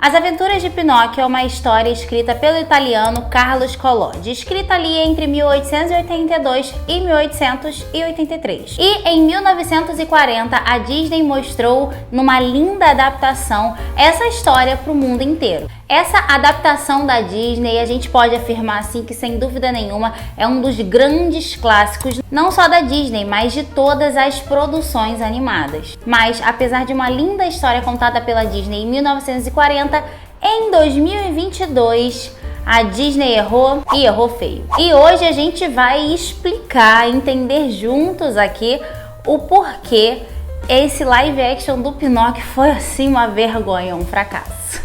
As Aventuras de Pinóquio é uma história escrita pelo italiano Carlos Collodi, escrita ali entre 1882 e 1883. E em 1940 a Disney mostrou numa linda adaptação essa história para o mundo inteiro. Essa adaptação da Disney, a gente pode afirmar assim que sem dúvida nenhuma é um dos grandes clássicos, não só da Disney, mas de todas as produções animadas. Mas apesar de uma linda história contada pela Disney em 1940, em 2022 a Disney errou e errou feio. E hoje a gente vai explicar, entender juntos aqui o porquê esse live action do Pinóquio foi assim uma vergonha, um fracasso.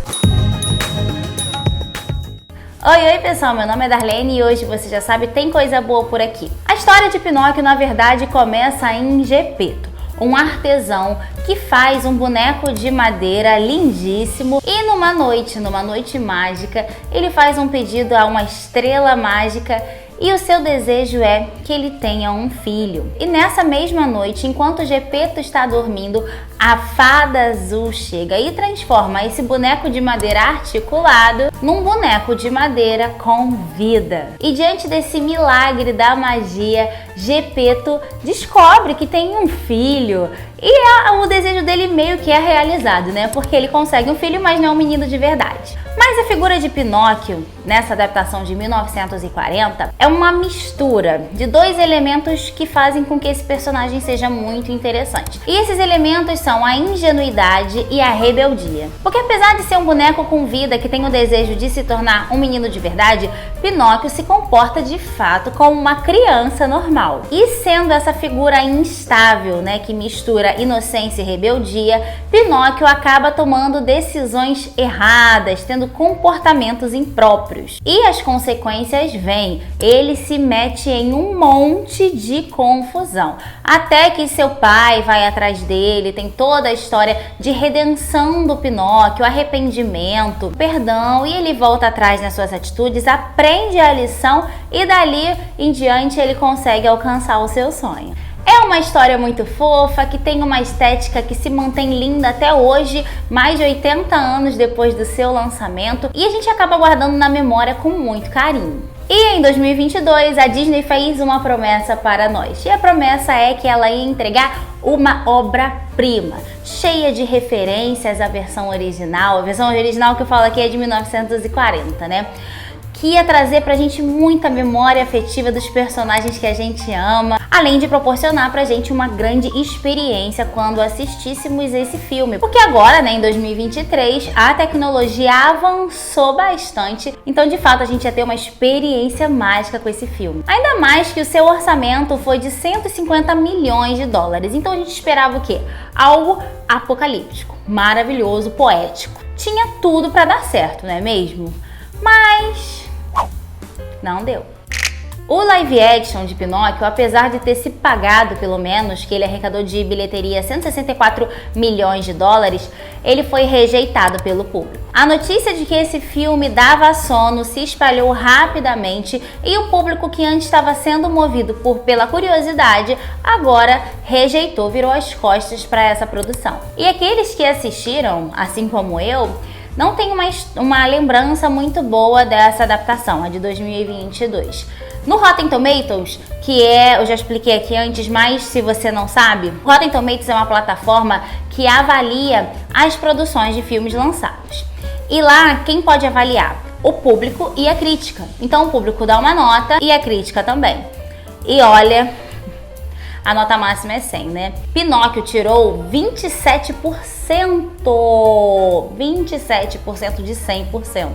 Oi pessoal, meu nome é Darlene e hoje você já sabe, tem coisa boa por aqui. A história de Pinóquio na verdade começa em Gepeto, um artesão que faz um boneco de madeira lindíssimo e numa noite mágica, ele faz um pedido a uma estrela mágica e o seu desejo é que ele tenha um filho. E nessa mesma noite, enquanto Gepeto está dormindo, a fada azul chega e transforma esse boneco de madeira articulado num boneco de madeira com vida. E diante desse milagre da magia, Gepeto descobre que tem um filho. E o desejo dele meio que é realizado, né? Porque ele consegue um filho, mas não é um menino de verdade. Mas a figura de Pinóquio, nessa adaptação de 1940, é uma mistura de dois elementos que fazem com que esse personagem seja muito interessante. E esses elementos são a ingenuidade e a rebeldia. Porque apesar de ser um boneco com vida que tem o desejo de se tornar um menino de verdade, Pinóquio se comporta de fato como uma criança normal. E sendo essa figura instável, né, que mistura inocência e rebeldia, Pinóquio acaba tomando decisões erradas, tendo comportamentos impróprios. E as consequências vêm. Ele se mete em um monte de confusão. Até que seu pai vai atrás dele, tem toda a história de redenção do Pinóquio, arrependimento, perdão, e ele volta atrás nas suas atitudes, aprende a lição e dali em diante ele consegue alcançar o seu sonho. É uma história muito fofa, que tem uma estética que se mantém linda até hoje, mais de 80 anos depois do seu lançamento, e a gente acaba guardando na memória com muito carinho. E em 2022 a Disney fez uma promessa para nós, e a promessa é que ela ia entregar uma obra-prima, cheia de referências à versão original. A versão original que eu falo aqui é de 1940, né? Que ia trazer pra gente muita memória afetiva dos personagens que a gente ama, além de proporcionar pra gente uma grande experiência quando assistíssemos esse filme. Porque agora, né, em 2023, a tecnologia avançou bastante, então de fato a gente ia ter uma experiência mágica com esse filme. Ainda mais que o seu orçamento foi de 150 milhões de dólares, então a gente esperava o quê? Algo apocalíptico, maravilhoso, poético. Tinha tudo pra dar certo, não é mesmo? Mas não deu. O live action de Pinóquio, apesar de ter se pagado pelo menos, que ele arrecadou de bilheteria 164 milhões de dólares, ele foi rejeitado pelo público. A notícia de que esse filme dava sono se espalhou rapidamente e o público que antes estava sendo movido pela curiosidade, agora rejeitou, virou as costas para essa produção. E aqueles que assistiram, assim como eu, não tem uma lembrança muito boa dessa adaptação, a de 2022. No Rotten Tomatoes, que eu já expliquei aqui antes, mas se você não sabe, o Rotten Tomatoes é uma plataforma que avalia as produções de filmes lançados. E lá, quem pode avaliar? O público e a crítica. Então o público dá uma nota e a crítica também. E olha, a nota máxima é 100, né? Pinóquio tirou 27%. 27% de 100%.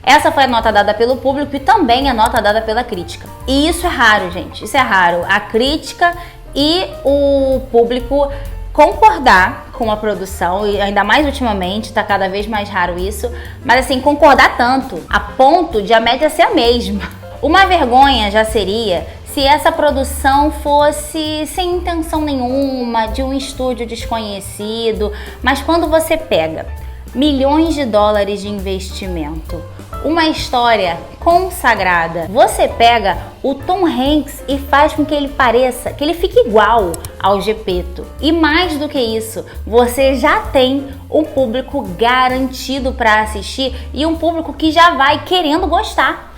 Essa foi a nota dada pelo público e também a nota dada pela crítica. E isso é raro, gente. Isso é raro. A crítica e o público concordar com a produção, e ainda mais ultimamente, tá cada vez mais raro isso, mas assim, concordar tanto, a ponto de a média ser a mesma. Uma vergonha já seria se essa produção fosse sem intenção nenhuma, de um estúdio desconhecido, mas quando você pega milhões de dólares de investimento, uma história consagrada, você pega o Tom Hanks e faz com que ele pareça, que ele fique igual ao Gepeto. E mais do que isso, você já tem um público garantido para assistir e um público que já vai querendo gostar.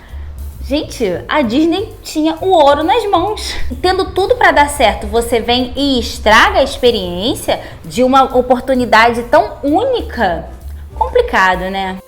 Gente, a Disney tinha o ouro nas mãos. Tendo tudo para dar certo, você vem e estraga a experiência de uma oportunidade tão única. Complicado, né?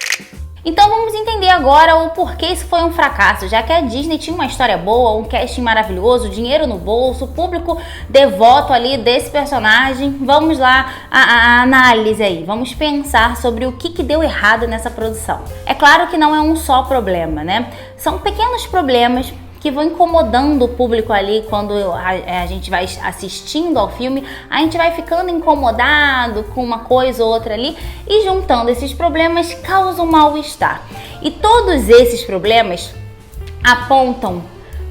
Então vamos entender agora o porquê isso foi um fracasso, já que a Disney tinha uma história boa, um casting maravilhoso, dinheiro no bolso, público devoto ali desse personagem. Vamos lá, a análise aí, vamos pensar sobre o que deu errado nessa produção. É claro que não é um só problema, né? São pequenos problemas que vão incomodando o público ali quando a gente vai assistindo ao filme, a gente vai ficando incomodado com uma coisa ou outra ali e juntando esses problemas causa um mal-estar. E todos esses problemas apontam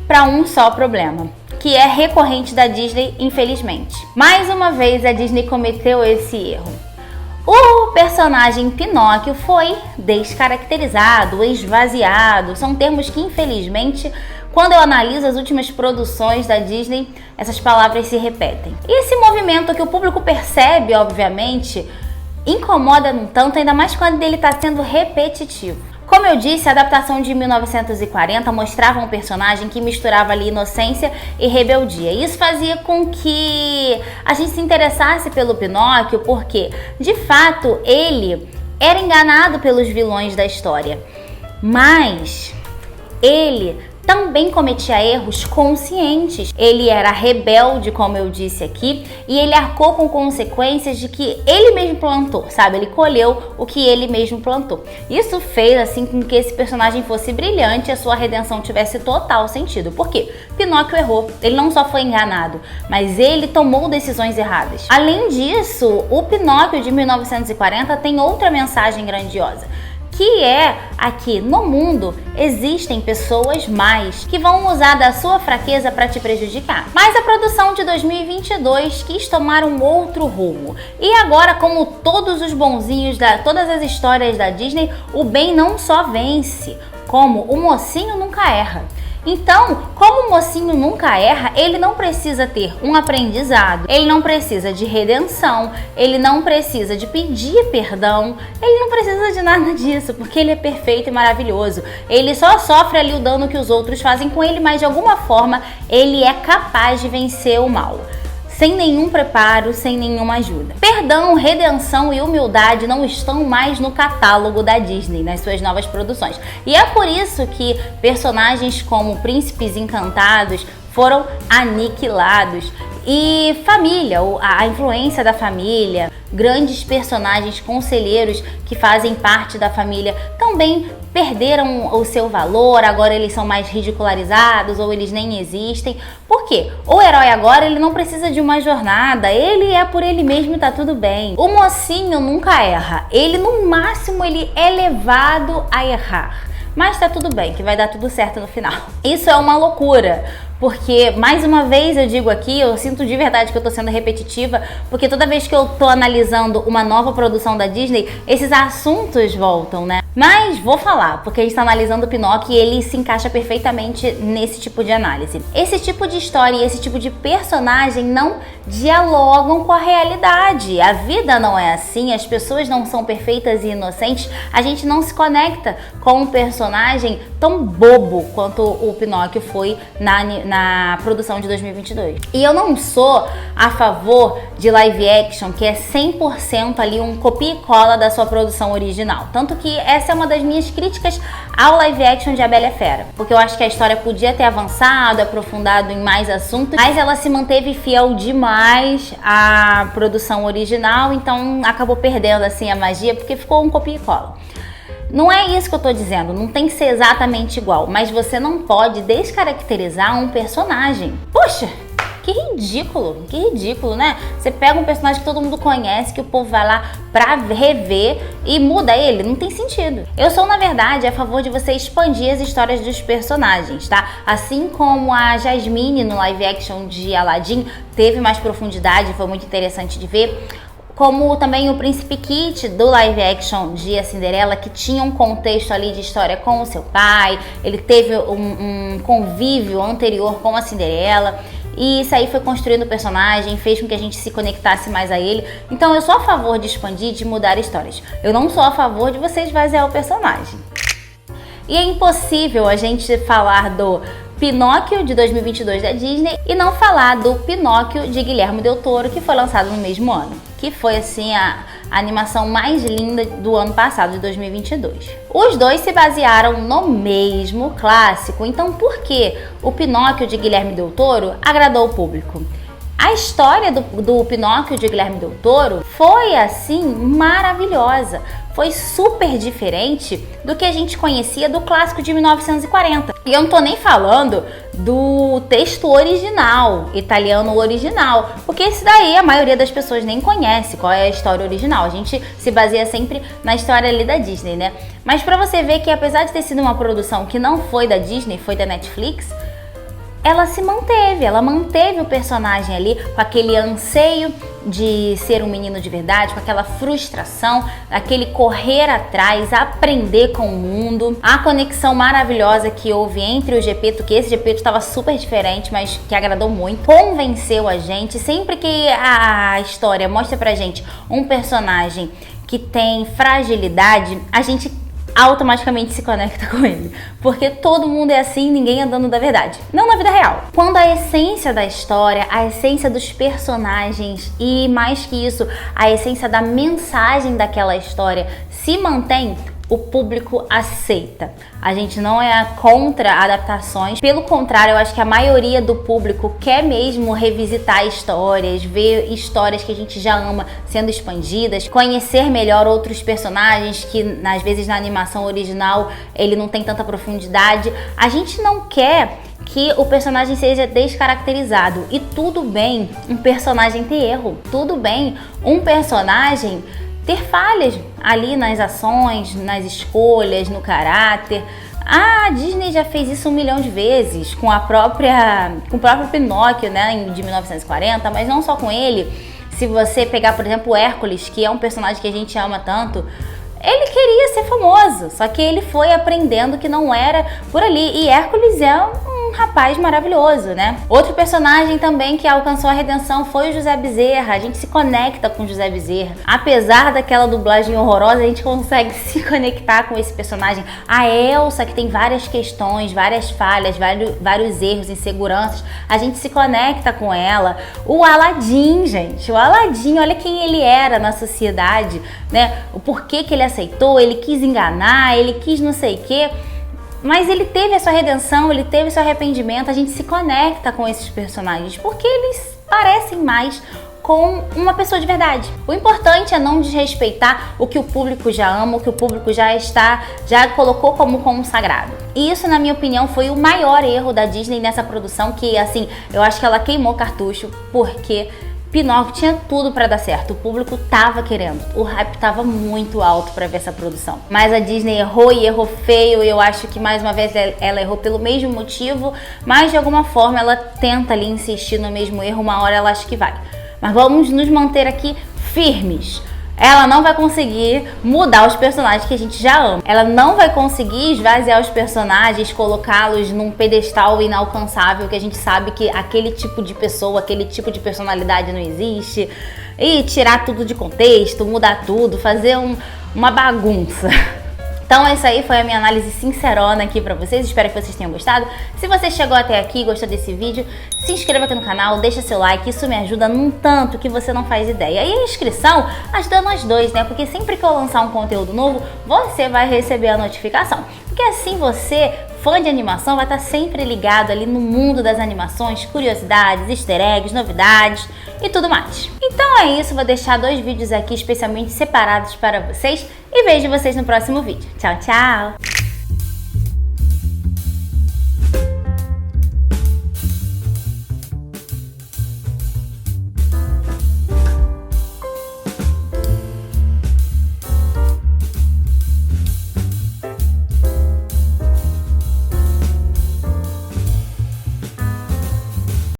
para um só problema, que é recorrente da Disney, infelizmente. Mais uma vez a Disney cometeu esse erro. O personagem Pinóquio foi descaracterizado, esvaziado, são termos que infelizmente, quando eu analiso as últimas produções da Disney, essas palavras se repetem. E esse movimento que o público percebe, obviamente, incomoda um tanto, ainda mais quando ele está sendo repetitivo. Como eu disse, a adaptação de 1940 mostrava um personagem que misturava ali inocência e rebeldia. Isso fazia com que a gente se interessasse pelo Pinóquio, porque, de fato, ele era enganado pelos vilões da história. Mas ele também cometia erros conscientes. Ele era rebelde, como eu disse aqui, e ele arcou com consequências de que ele mesmo plantou, sabe? Ele colheu o que ele mesmo plantou. Isso fez assim com que esse personagem fosse brilhante e a sua redenção tivesse total sentido. Por quê? Pinóquio errou. Ele não só foi enganado, mas ele tomou decisões erradas. Além disso, o Pinóquio de 1940 tem outra mensagem grandiosa, que é aqui no mundo existem pessoas más que vão usar da sua fraqueza para te prejudicar. Mas a produção de 2022 quis tomar um outro rumo. E agora, como todos os bonzinhos, todas as histórias da Disney, o bem não só vence, como o mocinho nunca erra. Então, como o mocinho nunca erra, ele não precisa ter um aprendizado, ele não precisa de redenção, ele não precisa de pedir perdão, ele não precisa de nada disso, porque ele é perfeito e maravilhoso. Ele só sofre ali o dano que os outros fazem com ele, mas de alguma forma ele é capaz de vencer o mal, sem nenhum preparo, sem nenhuma ajuda. Perdão, redenção e humildade não estão mais no catálogo da Disney, nas suas novas produções. E é por isso que personagens como Príncipes Encantados foram aniquilados. E família, a influência da família, grandes personagens conselheiros que fazem parte da família também perderam o seu valor, agora eles são mais ridicularizados ou eles nem existem. Por quê? O herói agora ele não precisa de uma jornada, ele é por ele mesmo e tá tudo bem. O mocinho nunca erra, ele no máximo ele é levado a errar. Mas tá tudo bem, que vai dar tudo certo no final. Isso é uma loucura, porque, mais uma vez eu digo aqui, eu sinto de verdade que eu tô sendo repetitiva, porque toda vez que eu tô analisando uma nova produção da Disney, esses assuntos voltam, né? Mas vou falar, porque a gente tá analisando o Pinóquio e ele se encaixa perfeitamente nesse tipo de análise. Esse tipo de história e esse tipo de personagem não dialogam com a realidade. A vida não é assim, as pessoas não são perfeitas e inocentes, a gente não se conecta com um personagem tão bobo quanto o Pinóquio foi na produção de 2022. E eu não sou a favor de live action que é 100% ali um copia e cola da sua produção original. Tanto que essa é uma das minhas críticas ao live action de A Bela e a Fera. Porque eu acho que a história podia ter avançado, aprofundado em mais assuntos, mas ela se manteve fiel demais à produção original, então acabou perdendo assim a magia, porque ficou um copia e cola. Não é isso que eu tô dizendo, não tem que ser exatamente igual, mas você não pode descaracterizar um personagem. Poxa, que ridículo, né? Você pega um personagem que todo mundo conhece, que o povo vai lá pra rever e muda ele, não tem sentido. Eu sou, na verdade, a favor de você expandir as histórias dos personagens, tá? Assim como a Jasmine no live action de Aladdin teve mais profundidade, foi muito interessante de ver. Como também o Príncipe Kit do live action de A Cinderela, que tinha um contexto ali de história com o seu pai, ele teve um convívio anterior com a Cinderela. e isso aí foi construindo o personagem, fez com que a gente se conectasse mais a ele. Então eu sou a favor de expandir, de mudar histórias. Eu não sou a favor de você esvaziar o personagem. E é impossível a gente falar do Pinóquio de 2022 da Disney e não falar do Pinóquio de Guilherme Del Toro, que foi lançado no mesmo ano, que foi assim a animação mais linda do ano passado, de 2022. Os dois se basearam no mesmo clássico, então por que o Pinóquio de Guilherme Del Toro agradou o público? A história do Pinóquio de Guilherme Del Toro foi, assim, maravilhosa. Foi super diferente do que a gente conhecia do clássico de 1940. E eu não tô nem falando do texto original, italiano original, porque esse daí a maioria das pessoas nem conhece qual é a história original. A gente se baseia sempre na história ali da Disney, né? Mas pra você ver que apesar de ter sido uma produção que não foi da Disney, foi da Netflix, ela manteve o personagem ali com aquele anseio de ser um menino de verdade, com aquela frustração, aquele correr atrás, aprender com o mundo, a conexão maravilhosa que houve entre o Geppetto, que esse Geppetto estava super diferente, mas que agradou muito, convenceu a gente. Sempre que a história mostra pra gente um personagem que tem fragilidade, a gente automaticamente se conecta com ele, porque todo mundo é assim, ninguém é dono da verdade, não na vida real. Quando a essência da história, a essência dos personagens e mais que isso, a essência da mensagem daquela história se mantém, o público aceita. A gente não é contra adaptações, pelo contrário, eu acho que a maioria do público quer mesmo revisitar histórias, ver histórias que a gente já ama sendo expandidas, conhecer melhor outros personagens que às vezes na animação original ele não tem tanta profundidade. A gente não quer que o personagem seja descaracterizado, e tudo bem um personagem ter erro, tudo bem um personagem ter falhas ali nas ações, nas escolhas, no caráter. A Disney já fez isso 1 milhão de vezes com o próprio Pinóquio, né, de 1940, mas não só com ele. Se você pegar, por exemplo, o Hércules, que é um personagem que a gente ama tanto, ele queria ser famoso, só que ele foi aprendendo que não era por ali. E Hércules é um rapaz maravilhoso, né? Outro personagem também que alcançou a redenção foi o José Bezerra. A gente se conecta com o José Bezerra. Apesar daquela dublagem horrorosa, a gente consegue se conectar com esse personagem. A Elsa, que tem várias questões, várias falhas, vários erros, inseguranças, a gente se conecta com ela. O Aladim, gente, o Aladim, olha quem ele era na sociedade, né? O porquê que ele aceitou, ele quis enganar, ele quis não sei o quê. Mas ele teve a sua redenção, ele teve seu arrependimento. A gente se conecta com esses personagens porque eles parecem mais com uma pessoa de verdade. O importante é não desrespeitar o que o público já ama, o que o público já colocou como consagrado. E isso, na minha opinião, foi o maior erro da Disney nessa produção, que assim, eu acho que ela queimou cartucho, porque Pinóquio tinha tudo pra dar certo, o público tava querendo, o hype tava muito alto pra ver essa produção. Mas a Disney errou e errou feio, e eu acho que mais uma vez ela errou pelo mesmo motivo, mas de alguma forma ela tenta ali insistir no mesmo erro, uma hora ela acha que vai. Mas vamos nos manter aqui firmes. Ela não vai conseguir mudar os personagens que a gente já ama. Ela não vai conseguir esvaziar os personagens, colocá-los num pedestal inalcançável, que a gente sabe que aquele tipo de pessoa, aquele tipo de personalidade não existe. E tirar tudo de contexto, mudar tudo, fazer uma bagunça. Então essa aí foi a minha análise sincerona aqui pra vocês, espero que vocês tenham gostado. Se você chegou até aqui e gostou desse vídeo, se inscreva aqui no canal, deixa seu like, isso me ajuda num tanto que você não faz ideia. E a inscrição ajuda nós dois, né? Porque sempre que eu lançar um conteúdo novo, você vai receber a notificação. Porque assim você, fã de animação, vai estar sempre ligado ali no mundo das animações, curiosidades, easter eggs, novidades e tudo mais. Então é isso, vou deixar 2 vídeos aqui especialmente separados para vocês e vejo vocês no próximo vídeo. Tchau, tchau!